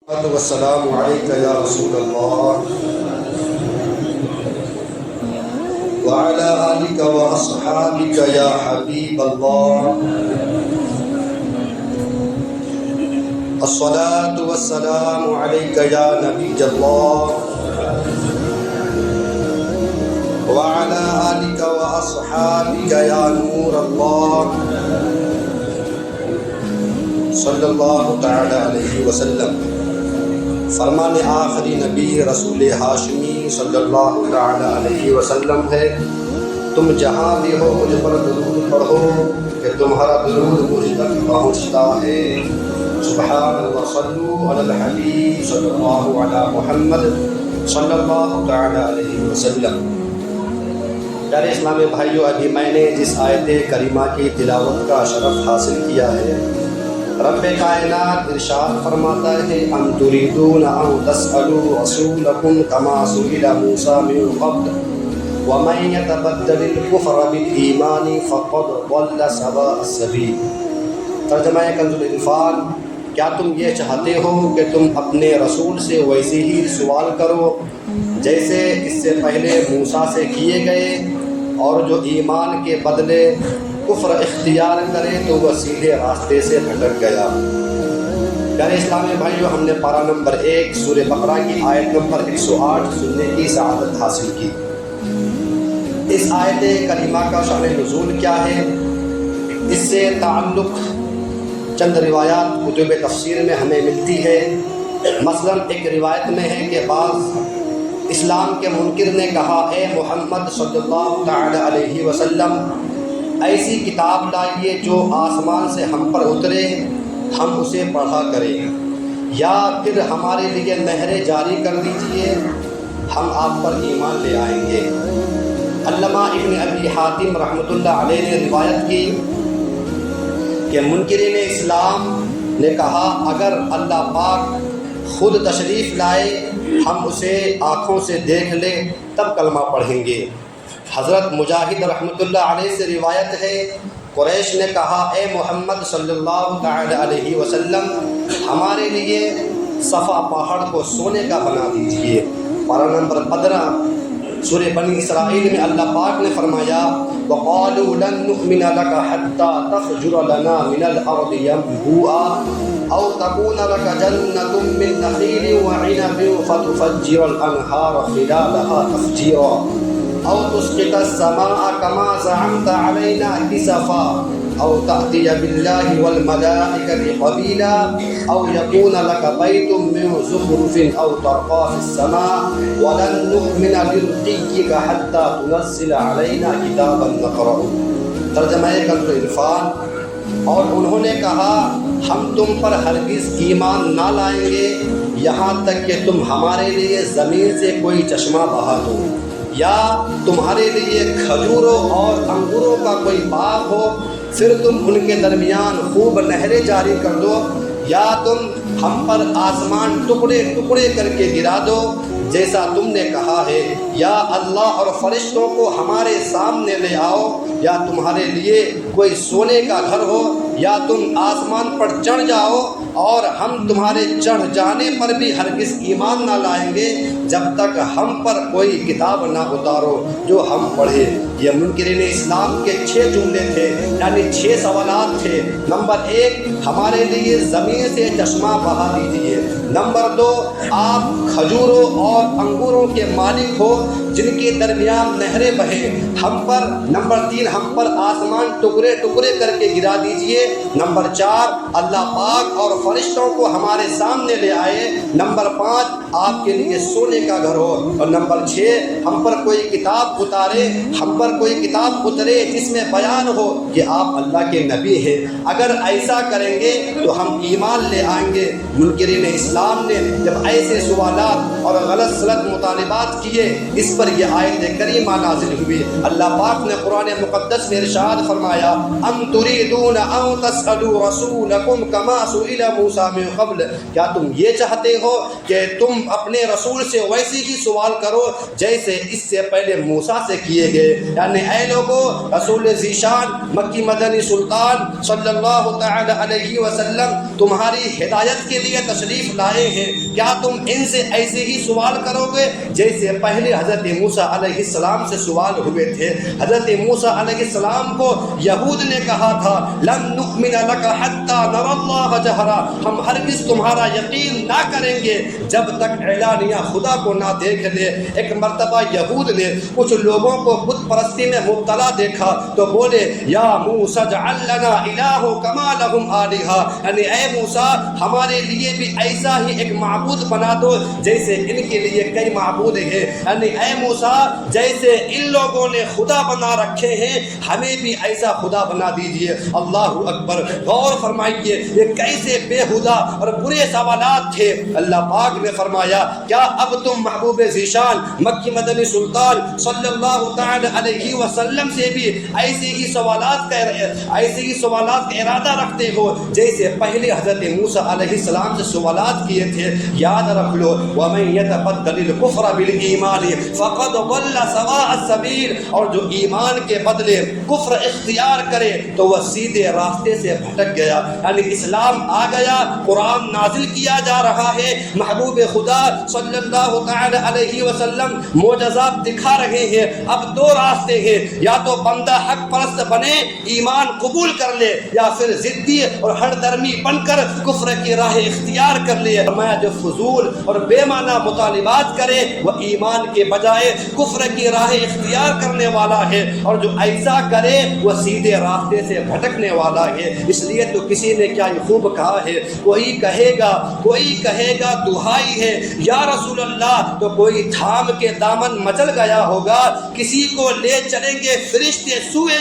والسلام علیک یا رسول اللہ وعلی آلک واصحابک یا حبیب اللہ الصلاة والسلام علیک یا نبی اللہ وعلی آلک واصحابک یا نور اللہ صلی اللہ تعالی علیہ وسلم۔ فرمان آخری نبی رسول ہاشمی صلی اللہ تعالی علیہ وسلم ہے، تم جہاں بھی ہو مجھ پر درود پڑھو کہ تمہارا درود مجھ تک پہنچتا ہے۔ سبحان اللہ، صلو علی الحبیب صلی اللہ علی محمد صلی اللہ تعالی علیہ وسلم۔ پیارے اسلامی بھائیو، ابھی میں نے جس آیت کریمہ کی تلاوت کا شرف حاصل کیا ہے، رب کائنات ارشاد فرماتا ہے ان تريدون ان تسألوا رسولكم كما سئل موسى من قبل ومن يتبدل الكفر بالإيمان فقد ضل سواء السبيل۔ ترجمہ کنز الانفال، کیا تم یہ چاہتے ہو کہ تم اپنے رسول سے ویسے ہی سوال کرو جیسے اس سے پہلے موسیٰ سے کیے گئے، اور جو ایمان کے بدلے کفر اختیار کرے تو وہ سیدھے راستے سے بھٹک گیا۔ پیارے اسلامی بھائیو، ہم نے پارہ نمبر 1 سورہ بقرہ کی آیت نمبر 108 سننے کی سعادت حاصل کی۔ اس آیت کریمہ کا شأن نزول کیا ہے، اس سے تعلق چند روایات کتب تفسیر میں ہمیں ملتی ہے۔ مثلا ایک روایت میں ہے کہ بعض اسلام کے منکر نے کہا، اے محمد صلی اللہ تعالی علیہ وسلم، ایسی کتاب لائیے جو آسمان سے ہم پر اترے، ہم اسے پڑھا کریں، یا پھر ہمارے لیے نہریں جاری کر دیجئے، ہم آپ پر ایمان لے آئیں گے۔ علامہ ابن ابی حاتم رحمۃ اللہ علیہ نے روایت کی کہ منکرین اسلام نے کہا، اگر اللہ پاک خود تشریف لائے، ہم اسے آنکھوں سے دیکھ لیں تب کلمہ پڑھیں گے۔ حضرت مجاہد رحمۃ اللہ علیہ سے روایت ہے، قریش نے کہا، اے محمد صلی اللہ تعالی علیہ وسلم، ہمارے لیے صفا پہاڑ کو سونے کا بنا دیجئے۔ پارہ نمبر 15 سورہ بنی اسرائیل میں اللہ پاک نے فرمایا، وَقَالُوا لَن نُؤْمِنَ لَكَ حَتَّى تَفْجُرَ لَنَا مِنَ الْأَرْضِ يَنبُوعًا أَوْ تَكُونَ لَكَ جَنَّةٌ مِّن نَخِيلٍ وَعِنَبٍ فَتُفَجِّرَ الْأَنْهَارَ خِلَالَهَا تَفْجِيرًا أو تسقط السماء كما زعمت علينا كسفا أو تأتي بالله والملائكة قبيلا أو يكون لك بيت من زخرف أو ترقى في السماء ولن نؤمن لرقيك حتى تنزل علينا كتابا نقرأه۔ ترجمہ کنز الانفال، اور انہوں نے کہا، ہم تم پر ہرگز ایمان نہ لائیں گے یہاں تک کہ تم ہمارے لیے زمین سے کوئی چشمہ بہا دو، یا تمہارے لیے کھجوروں اور انگوروں کا کوئی باغ ہو، پھر تم ان کے درمیان خوب نہریں جاری کر دو، یا تم ہم پر آسمان ٹکڑے ٹکڑے کر کے گرا دو جیسا تم نے کہا ہے، یا اللہ اور فرشتوں کو ہمارے سامنے لے آؤ، یا تمہارے لیے کوئی سونے کا گھر ہو، یا تم آسمان پر چڑھ جاؤ، اور ہم تمہارے چڑھ جانے پر بھی ہرگز ایمان نہ لائیں گے جب تک ہم پر کوئی کتاب نہ اتارو جو ہم پڑھے۔ یہ منکرین اسلام کے 6 جملے تھے، یعنی 6 سوالات تھے۔ نمبر 1، ہمارے لیے زمین سے چشمہ بہا دیجیے۔ نمبر 2، آپ کھجوروں اور انگوروں کے مالک ہو جن کے درمیان نہریں بہیں ہم پر۔ نمبر 3، ہم پر آسمان ٹکڑے ٹکڑے کر کے گرا دیجیے۔ نمبر 4، اللہ پاک اور فرشتوں کو ہمارے سامنے لے آئے۔ نمبر 5، آپ کے لیے سونے کا گھر ہو۔ اور نمبر 6، ہم پر کوئی کتاب اتارے، ہم پر کوئی کتاب اترے جس میں بیان ہو کہ آپ اللہ کے نبی ہیں۔ اگر ایسا کریں گے تو ہم ایمان لے آئیں گے۔ منکرین اسلام نے جب ایسے سوالات اور غلط سلط مطالبات کیے، اس پر یہ آیت کریمہ نازل ہوئی۔ اللہ پاک نے قرآن مقدس میں ارشاد فرمایا، ام تريدون ان تسألوا رسولكم كما سئل موسیٰ من قبل، کیا تم یہ چاہتے ہو کہ تم اپنے رسول سے ویسی ہی سوال کرو جیسے اس سے پہلے موسیٰ سے کیے گئے؟ یعنی اے لوگوں، رسول ذیشان مکی مدنی سلطان صلی اللہ تعالی علیہ وسلم تمہاری ہدایت کے لیے تشریف لائے ہیں، کیا تم ان سے ایسے ہی سوال کرو گے جیسے پہلے حضرت موسیٰ علیہ السلام سے سوال ہوئے تھے؟ حضرت موسیٰ علیہ السلام کو یہود نے کہا تھا لن نؤمن لک حتی نری اللہ جہرا، ہم ہرگز تمہارا یقین نہ کریں گے جب تک اعلانیہ خدا کو نہ دیکھ لے۔ ایک مرتبہ یہود نے کچھ لوگوں کو بت پرستی میں مبتلا دیکھا تو بولے یا موسیٰ اجعل لنا الہ کما لہم آلہہ، یعنی اے موسیٰ ہمارے لیے بھی ایسا ہی ایک معبود بنا دو جیسے ان کے لیے کئی معبود ہیں، یعنی اے موسیٰ جیسے ان لوگوں نے خدا بنا رکھے ہیں ہمیں بھی ایسا خدا بنا دیجئے۔ اللہ اکبر! غور فرمائیے یہ کیسے بےہودہ اور برے سوالات تھے۔ اللہ پاک نے فرمایا کیا اب تم محبوب ذیشان مکی مدنی سلطان صلی اللہ تعالی علیہ وسلم سے بھی ایسے ہی سوالات کا ارادہ رکھتے ہو جیسے پہلے حضرت موسیٰ علیہ السلام سے سوالات کیے تھے؟ یاد رکھ لو وَمَن يَتَبَدَّلِ الْكُفْرَ بِالْإِيمَانِ فَقَدْ ضَلَّ سَوَاءَ السَّبِيلِ، اور جو ایمان کے بدلے کفر اختیار کرے تو وہ سیدھے راستے سے بھٹک گیا۔ یعنی اسلام آ گیا، قرآن نازل کیا جا رہا ہے، محبوب خدا صلی اللہ تعالی علیہ وسلم معجزات دکھا رہے ہیں۔ اب دو راستے ہیں، یا تو بندہ حق پرست بنے ایمان قبول کر لے، یا پھر ضدی اور ہر درمی بن کر کفر کی راہ اختیار کر لے۔ فرمایا جو فضول اور بے معنی مطالبات کرے وہ ایمان کے بجائے کفر کی راہ اختیار کرنے والا ہے، اور جو ایسا کرے وہ سیدھے راستے سے بھٹکنے والا ہے۔ اس لیے تو کسی نے کیا خوب کہا ہے، کوئی کہے گا دہائی ہے یا رسول اللہ، تو کوئی تھام کے دامن مچل گیا ہوگا، کسی کو لے چلیں گے فرشتے سوئے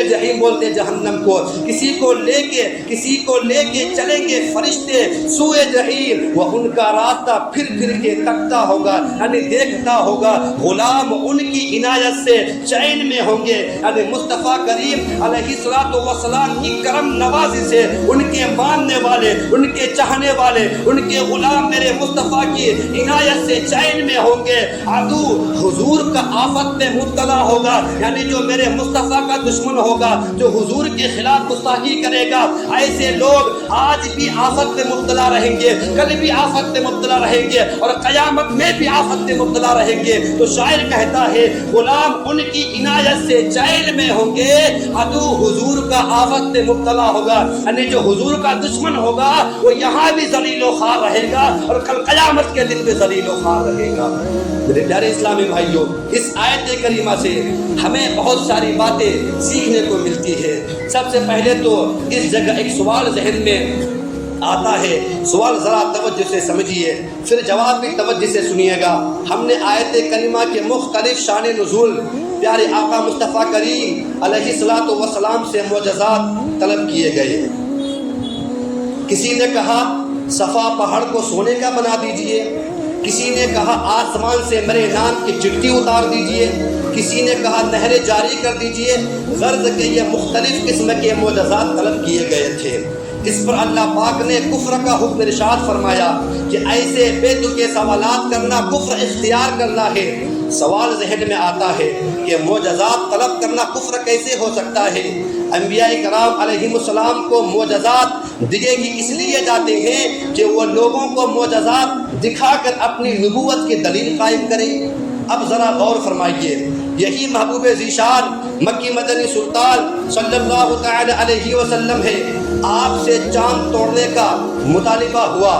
جہیم بولتے جہنم کو، کسی کو لے کے چلیں گے فرشتے سوئے جہیم، وہ ان کا راستہ پھر کے تکتا ہوگا، یعنی دیکھتا ہوگا۔ غلام ان کی عنایت سے چین میں ہوں گے، یعنی مصطفیٰ کریم علیہ السلام کی کرم نوازی سے ان کے ماننے والے، ان کے چاہنے والے، ان کے غلام میرے مصطفیٰ کی عنایت سے چین میں ہوں گے۔ عدو حضور کا آفت میں مبتلا ہوگا، یعنی جو میرے مصطفیٰ کا دشمن ہوگا، جو حضور کے خلاف گستاخی کرے گا، ایسے لوگ آج بھی آفت میں مبتلا رہیں گے، کل بھی آفت میں مبتلا رہیں گے، اور قیامت میں بھی آفت میں مبتلا رہیں گے۔ تو شاعر کہتا ہے غلام ان کی عنایت سے جیل میں ہوں گے، عدو حضور کا آفت میں مبتلا ہوگا، یعنی جو حضور کا دشمن ہوگا وہ یہاں بھی ذلیل و خوار رہے گا اور کل قیامت کے دن بھی ذلیل و خوار رہے گا۔ میرے پیارے اسلامی بھائیوں، اس آیت کریمہ سے ہمیں بہت ساری باتیں سیکھنے کو ملتی ہے۔ سب سے پہلے تو اس جگہ ایک سوال ذہن میں آتا ہے، سوال ذرا توجہ سے سمجھیے، پھر جواب بھی توجہ سے سنیے گا۔ ہم نے آیت کریمہ کے مختلف شان نزول پیارے آقا مصطفیٰ کریم علیہ السلام سے معجزات طلب کیے گئے۔ کسی نے کہا صفا پہاڑ کو سونے کا بنا دیجئے، کسی نے کہا آسمان سے میرے نام کی چٹھی اتار دیجئے، کسی نے کہا نہریں جاری کر دیجئے۔ غرض کے یہ مختلف قسم کے معجزات طلب کیے گئے تھے۔ اس پر اللہ پاک نے کفر کا حکم ارشاد فرمایا کہ ایسے بے تکے سوالات کرنا کفر اختیار کرنا ہے۔ سوال ذہن میں آتا ہے کہ معجزات طلب کرنا کفر کیسے ہو سکتا ہے؟ انبیاء کرام علیہ السلام کو معجزات دیے گی اس لیے جاتے ہیں کہ وہ لوگوں کو معجزات دکھا کر اپنی نبوت کی دلیل قائم کریں۔ اب ذرا غور فرمائیے، یہی محبوب ذیشان مکی مدنی سلطان صلی اللہ تعالی علیہ وسلم ہے۔ آپ سے چاند توڑنے کا مطالبہ ہوا،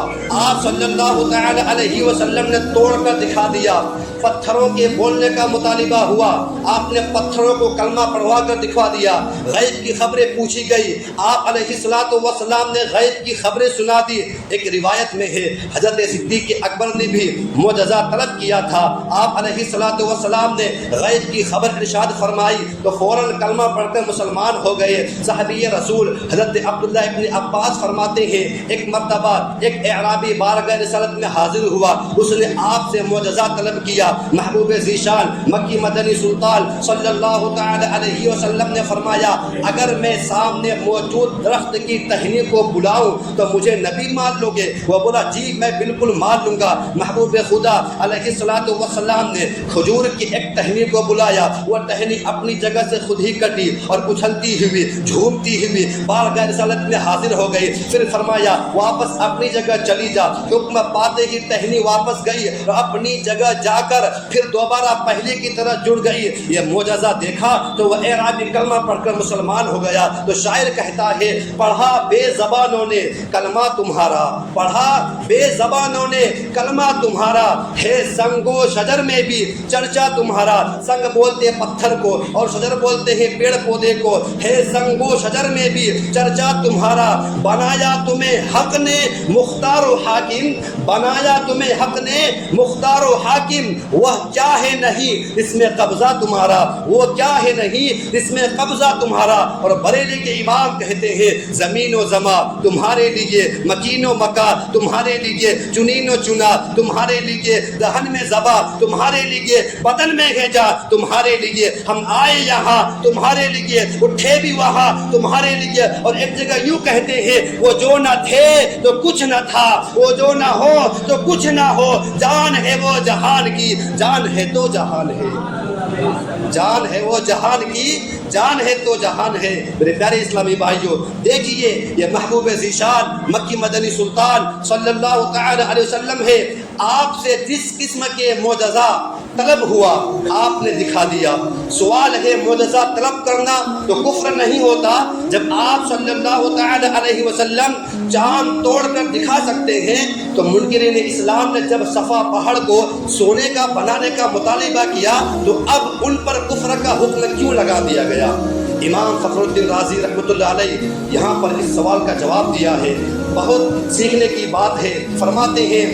آپ صلی اللہ تعالی علیہ وسلم نے توڑ کر دکھا دیا۔ پتھروں کے بولنے کا مطالبہ ہوا، آپ نے پتھروں کو کلمہ پڑھوا کر دکھا دیا۔ غیب کی خبریں پوچھی گئی، آپ علیہ السلام نے غیب کی خبریں سنا دی۔ ایک روایت میں ہے حضرت صدیق اکبر نے بھی معجزہ طلب کیا تھا، آپ علیہ السلام نے غیب کی خبر ارشاد فرمائی تو فوراً کلمہ پڑھ کر مسلمان ہو گئے۔ صحابی رسول حضرت عبداللہ ابن عباس فرماتے ہیں ایک مرتبہ ایک اعرابی بارگاہ رسالت میں حاضر ہوا، اس نے آپ سے معجزہ طلب کیا۔ محبوب ذیشان مکی مدنی سلطان صلی اللہ تعالی علیہ وسلم نے فرمایا اگر میں سامنے موجود درخت کی ٹہنی کو بلاؤں تو مجھے نبی مان لو گے؟ وہ بولا جی میں بالکل مان لوں گا۔ محبوب خدا علیہ الصلوۃ والسلام نے کھجور کی ایک ٹہنی کو بلایا، وہ ٹہنی اپنی جگہ سے خود ہی کٹی اور اچھلتی ہوئی جھومتی ہوئی بارگاہ رسالت میں حاضر ہو گئی۔ پھر فرمایا واپس اپنی جگہ چلی جا۔ حکم پاتے ہی ٹہنی واپس گئی اور اپنی جگہ جا کر پھر دوبارہ پہلے کی طرح جڑ گئی۔ یہ معجزہ دیکھا تو وہ اعرابی کلمہ پڑھ کر مسلمان ہو گیا۔ تو شاعر کہتا ہے پڑھا بے زبانوں نے کلمہ تمہارا، پڑھا بے زبانوں نے کلمہ تمہارا، ہے سنگ و شجر میں بھی چرچا تمہارا۔ سنگ بولتے پتھر کو اور شجر بولتے ہیں پیڑ پودے کو، ہے سنگ و شجر میں بھی چرچا تمہارا۔ بنایا تمہیں حق نے مختار و حاکم، بنایا تمہیں حق نے مختار و حاکم، وہ کیا ہے نہیں اس میں قبضہ تمہارا، وہ کیا ہے نہیں اس میں قبضہ تمہارا۔ اور بریلی کے امام کہتے ہیں زمین و زما تمہارے لیے، مکین و مکا تمہارے لیے، چنین و چنا تمہارے لیے، دہن میں زبا تمہارے لیے، بدن میں گھیجا تمہارے لیے، ہم آئے یہاں تمہارے لیے، اٹھے بھی وہاں تمہارے لیے۔ اور ایک جگہ یوں کہتے ہیں وہ جو نہ تھے تو کچھ نہ تھا، وہ جو نہ ہو تو کچھ نہ ہو، جان ہے وہ جہان کی، جان ہے تو جہان ہے، جان ہے وہ جہان کی، جان ہے تو جہان ہے۔ میرے پیارے اسلامی بھائیوں دیکھیے یہ محبوب ذیشان مکی مدنی سلطان صلی اللہ تعالی علیہ وسلم ہے، آپ سے جس قسم کے معجزہ طلب ہوا آپ نے دکھا دیا۔ سوال ہے معجزہ طلب کرنا تو کفر نہیں ہوتا؟ جب آپ صلی اللہ تعالی علیہ وسلم چاند توڑ کر دکھا سکتے ہیں تو منکرین اسلام نے جب صفا پہاڑ کو سونے کا بنانے کا مطالبہ کیا تو اب ان پر کفر کا حکم کیوں لگا دیا گیا؟ امام فخر الدین رازی رحمۃ اللہ علیہ یہاں پر اس سوال کا جواب دیا ہے، بہت سیکھنے کی بات ہے۔ فرماتے ہیں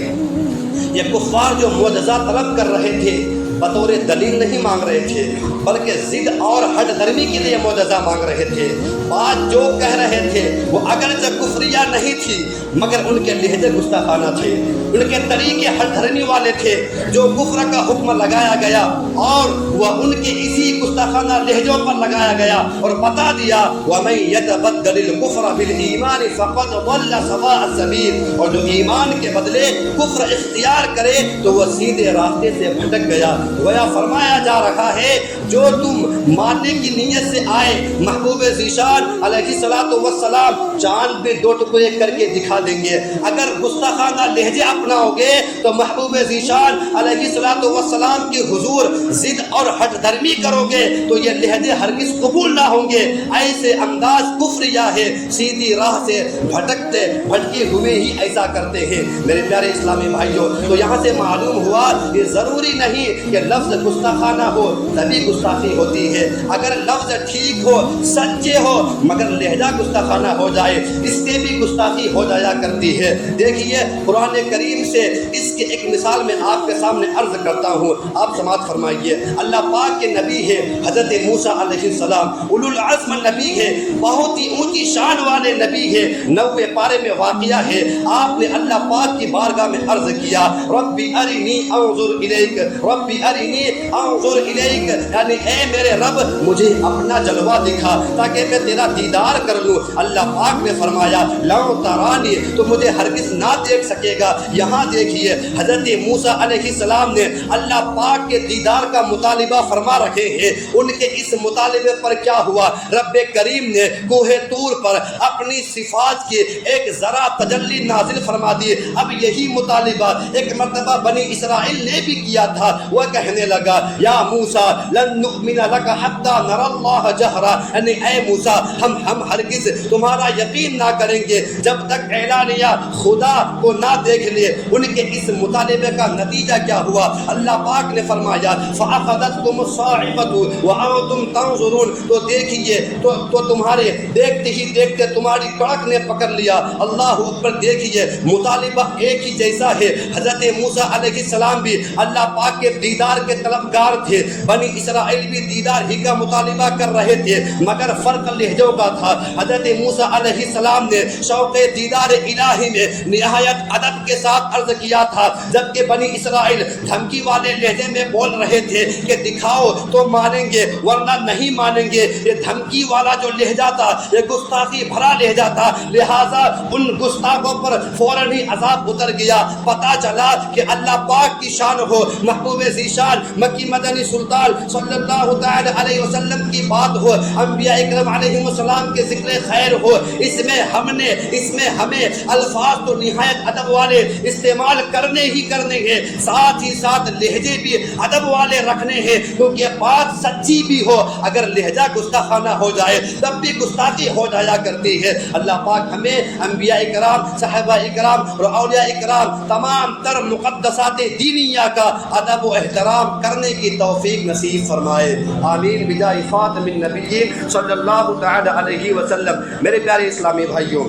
یہ کفار جو معجزہ طلب کر رہے تھے بطور دلیل نہیں مانگ رہے تھے بلکہ ضد اور ہٹ دھرمی کے لیے معجزہ مانگ رہے تھے۔ بات جو کہہ رہے تھے وہ اگرچہ کفریہ نہیں تھی مگر ان کے لہجے گستاخانہ تھے، ان کے طریقے ہٹ دھرمی والے تھے۔ جو کفر کا حکم لگایا گیا اور وہ ان کے اسی گستاخانہ لہجوں پر لگایا گیا اور بتا دیا وَمَن يَتَبَدَّلِ الْكُفْرَ بِالْإِيمَانِ فَقَدْ ضَلَّ سَوَاءَ السَّبِيلِ، اور جو ایمان کے بدلے کفر اختیار کرے تو وہ سیدھے راستے سے بھٹک گیا۔ گویا فرمایا جا رہا ہے جو تم ماننے کی نیت سے آئے محبوب ذیشان علیہ الصلوۃ والسلام چاند پہ دو ٹکڑے کر کے دکھا دیں گے، اگر گستاخانہ لہجے اپناؤ گے تو محبوب ذیشان علیہ الصلوۃ والسلام کی حضور ضد اور ہٹ دھرمی کرو گے تو یہ لہجے ہرگز قبول نہ ہوں گے۔ ایسے انداز کفریہ ہے، سیدھی راہ سے بھٹکتے بھٹکے ہوئے ہی ایسا کرتے ہیں۔ میرے پیارے اسلامی بھائیوں تو یہاں سے معلوم ہوا یہ ضروری نہیں کہ لفظ گستاخانہ ہو تبھی گستاخی ہوتی ہے، اگر لفظ ٹھیک ہو سچے ہو مگر لہجہ گستاخانہ ہو جائے اس سے بھی گستاخی ہو جایا کرتی ہے۔ دیکھیے قرآن کریم سے اس کی ایک مثال میں آپ کے سامنے عرض کرتا ہوں، آپ سماعت فرمائیے۔ اللہ پاک کے نبی ہے حضرت موسیٰ علیہ السلام، اولو العزم نبی ہے، بہت ہی اونچی شان والے نبی ہے۔ 90 پارے میں واقعہ ہے، آپ نے اللہ پاک کی بارگاہ میں عرض کیا ربی ارنی انظر الیک، ربی ارنی انظر الیک، یعنی اے میرے رب مجھے اپنا جلوہ دکھا تاکہ میں تیرا دیدار کر لوں۔ اللہ پاک نے فرمایا لن ترانی، تو مجھے ہرگز نہ دیکھ سکے گا۔ یہاں دیکھیے حضرت موسیٰ علیہ السلام نے اللہ پاک کے دیدار کا مطالبہ فرما رکھے ہیں، ان کے اس مطالبے پر کیا ہوا؟ رب کریم نے کوہ طور پر اپنی صفات کی ایک ذرا تجلی نازل فرما دی۔ اب یہی مطالبہ ایک مرتبہ بنی اسرائیل نے بھی کیا تھا، وہ کہنے لگا یا موسیٰ لن نؤمن لک حتی نری اللہ جہرا، یعنی اے موسیٰ ہم ہرگز تمہارا یقین نہ کریں گے جب تک اعلانیہ خدا کو نہ دیکھ لے۔ ان کے اس مطالبے کا نتیجہ کیا ہوا؟ اللہ پاک نے فرمایا فأخذتكم الصاعقة وأنتم تنظرون، تو دیکھیے تو تمہارے دیکھتے ہی دیکھتے تمہاری کڑک نے پکڑ لیا۔ اللہ اکبر، دیکھیے مطالبہ ایک ہی جیسا ہے۔ حضرت موسیٰ علیہ السلام بھی اللہ پاک کے دیدار دیدار کے طلبگار تھے، بنی اسرائیل بھی دیدار ہی کا مطالبہ کر رہے تھے، مگر فرق لہجوں کا تھا۔ حضرت موسیٰ علیہ السلام نے شوق دیدار الہی میں نہایت ادب کے ساتھ عرض کیا تھا، جبکہ بنی اسرائیل دھمکی والے لہجے میں بول رہے تھے کہ دکھاؤ تو مانیں گے ورنہ نہیں مانیں گے۔ یہ دھمکی والا جو لہجہ تھا یہ گستاخی بھرا لہجہ تھا، لہٰذا ان گستاخوں پر فوراً ہی عذاب اتر گیا۔ پتہ چلا کہ اللہ پاک کی شان ہو، محبوب ذیشان مکی مدنی سلطان صلی اللہ تعالی علیہ وسلم کی بات ہو، انبیاء اکرام علیہ السلام کے ذکر خیر ہو، اس میں ہمیں الفاظ تو نہایت ادب والے استعمال کرنے ہیں، ساتھ ہی ساتھ لہجے بھی ادب والے رکھنے ہیں، کیونکہ بات سچی بھی ہو اگر لہجہ گستاخانہ ہو جائے تب بھی گستاخی ہو جایا کرتی ہے۔ اللہ پاک ہمیں انبیاء اکرام، صحابہ اکرام اور اولیاء اکرام تمام تر مقدسات دینیہ کا ادب و احترام کرنے کی توفیق نصیب فرمائے، آمین بجاہ خاتم النبیین صلی اللہ تعالی علیہ وسلم۔ میرے پیارے اسلامی بھائیوں،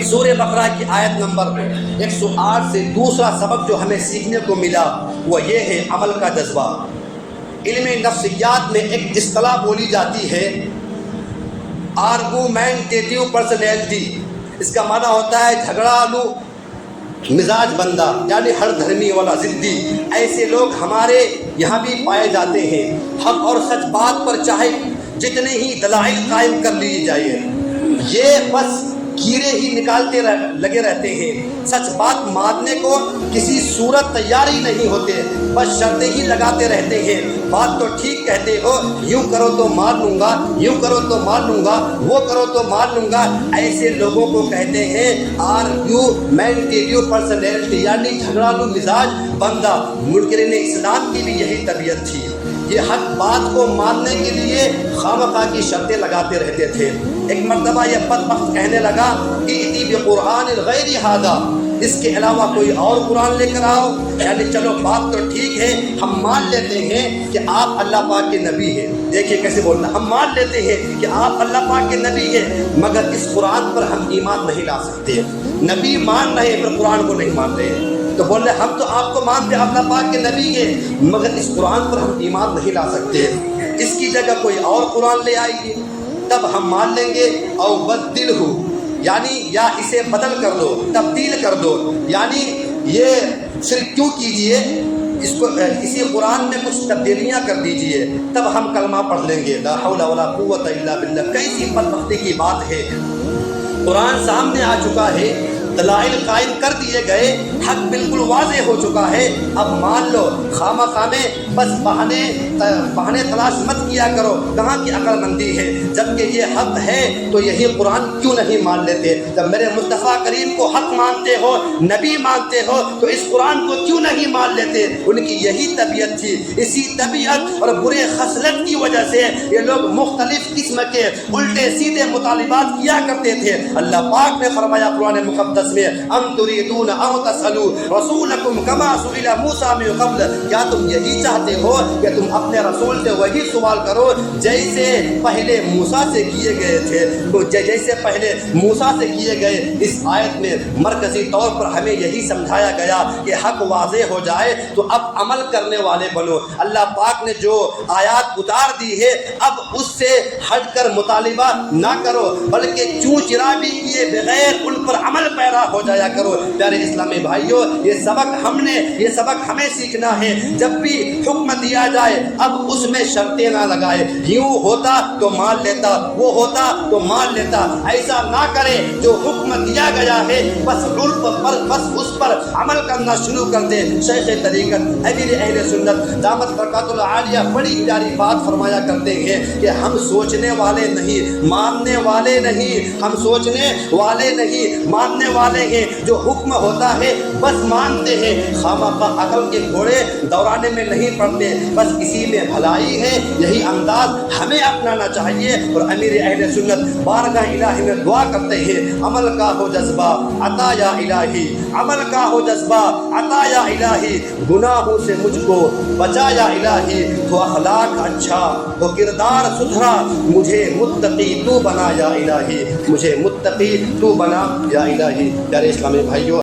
سورہ بقرہ کی آیت نمبر 108 سے دوسرا سبق جو ہمیں سیکھنے کو ملا وہ یہ ہے عمل کا جذبہ۔ علم نفسیات میں ایک اصطلاح بولی جاتی ہے آرگومنٹیٹیو پرسنالٹی، اس کا معنی ہوتا ہے جھگڑالو مزاج بندہ، یعنی ہر دھرمی والا ضدی۔ ایسے لوگ ہمارے یہاں بھی پائے جاتے ہیں۔ حق اور سچ بات پر چاہے جتنے ہی دلائل قائم کر لیے جائے، یہ بس کیڑے ہی نکالتے لگے رہتے ہیں، سچ بات ماننے کو کسی صورت تیار ہی نہیں ہوتے، بس شرطیں ہی لگاتے رہتے ہیں۔ بات تو ٹھیک کہتے ہو، یوں کرو تو مان لوں گا، یوں کرو تو مان لوں گا، وہ کرو تو مان لوں گا۔ ایسے لوگوں کو کہتے ہیں آرگومنٹیٹیو پرسنالٹی، یعنی جھگڑالو مزاج بندہ۔ منکرین اسلام کی بھی یہی طبیعت تھی، یہ حق بات کو ماننے کے لیے خامخواہ کی شرطیں لگاتے رہتے تھے۔ ایک مرتبہ یہ بدبخت کہنے لگا ائتی بقرآن غیر ھذا، اس کے علاوہ کوئی اور قرآن لے کر آؤ، یعنی چلو بات تو ٹھیک ہے، ہم مان لیتے ہیں کہ آپ اللہ پاک کے نبی ہیں۔ دیکھیے کیسے بولنا، ہم مان لیتے ہیں کہ آپ اللہ پاک کے نبی ہیں، مگر اس قرآن پر ہم ایمان نہیں لا سکتے۔ نبی مان رہے پر قرآن کو نہیں مان رہے، تو بول رہے ہم تو آپ کو مانتے اللہ پاک کے نبی ہیں، مگر اس قرآن پر ہم ایمان نہیں لا سکتے، اس کی جگہ کوئی اور قرآن لے آئیے تب ہم مان لیں گے۔ او بدلہ، یعنی یا اسے بدل کر دو، تبدیل کر دو، یعنی یہ صرف کیوں کیجئے، اس کو اسی قرآن میں کچھ تبدیلیاں کر دیجئے تب ہم کلمہ پڑھ لیں گے۔ لا حول ولا قوت الا باللہ۔ کیسی بدبختی کی بات ہے، قرآن سامنے آ چکا ہے، دلائل قائم کر دیے گئے، حق بالکل واضح ہو چکا ہے، اب مان لو۔ خامخواہ میں بس بہانے تلاش مت کیا کرو، کہاں کی عقل مندی ہے، جبکہ یہ حق ہے تو یہی قرآن کیوں نہیں مان لیتے؟ جب میرے مصطفیٰ کریم کو حق مانتے ہو، نبی مانتے ہو، تو اس قرآن کو کیوں نہیں مان لیتے؟ ان کی یہی طبیعت تھی، اسی طبیعت اور برے خصلت کی وجہ سے یہ لوگ مختلف قسم کے الٹے سیدھے مطالبات کیا کرتے تھے۔ اللہ پاک نے فرمایا قرآن مقدس میں ام تريدون ان تسألوا رسولكم كما سئل موسى من قبل، کیا تم یہی چاہتے ہو کہ تم اپنے رسول سے وہی سوال کرو جیسے پہلے موسیٰ سے کیے گئے تھے، جیسے پہلے موسیٰ سے کیے گئے۔ اس آیت میں مرکزی طور پر ہمیں یہی سمجھایا گیا کہ حق واضح ہو جائے تو اب عمل کرنے والے بنو۔ اللہ پاک نے جو آیات اتار دی ہے اب اس سے ہٹ کر مطالبہ نہ کرو، بلکہ چوں چرا بھی کیے بغیر ان پر عمل پیرا ہو جایا کرو۔ پیارے اسلامی بھائیوں، یہ سبق ہمیں سیکھنا ہے، جب بھی حکم دیا جائے اب اس میں شرطیں نہ لگائے، یوں ہوتا تو مان لیتا، وہ ہوتا تو مان لیتا، ایسا نہ کرے۔ جو حکم دیا گیا ہے بس اس پر عمل کرنا شروع کر دے۔ شیخ طریقت امیر اہل سنت دامت برکات العالیہ بڑی پیاری بات فرمایا کرتے ہیں کہ ہم سوچنے والے نہیں، ماننے والے نہیں، ہم سوچنے والے نہیں، ماننے والے ہیں، جو حکم ہوتا ہے بس مانتے ہیں، خامخواہ عقل کے گھوڑے دورانے میں نہیں پڑتے، بس اسی میں بھلائی ہے۔ یہی انداز ہمیں اپنانا چاہیے، اور امیر اہل سنت بارگاہ الہی میں دعا کرتے ہیں عمل کا ہو جذبہ عطا یا الہی، عمل کا ہو جذبہ عطا یا الہی، گناہوں سے مجھ کو بچا یا الہی، تو اخلاق اچھا تو کردار سدھرا، مجھے متقی تو بنا یا الہی، مجھے متقی تو بنا یا الہی۔ پیارے اسلامی بھائیوں،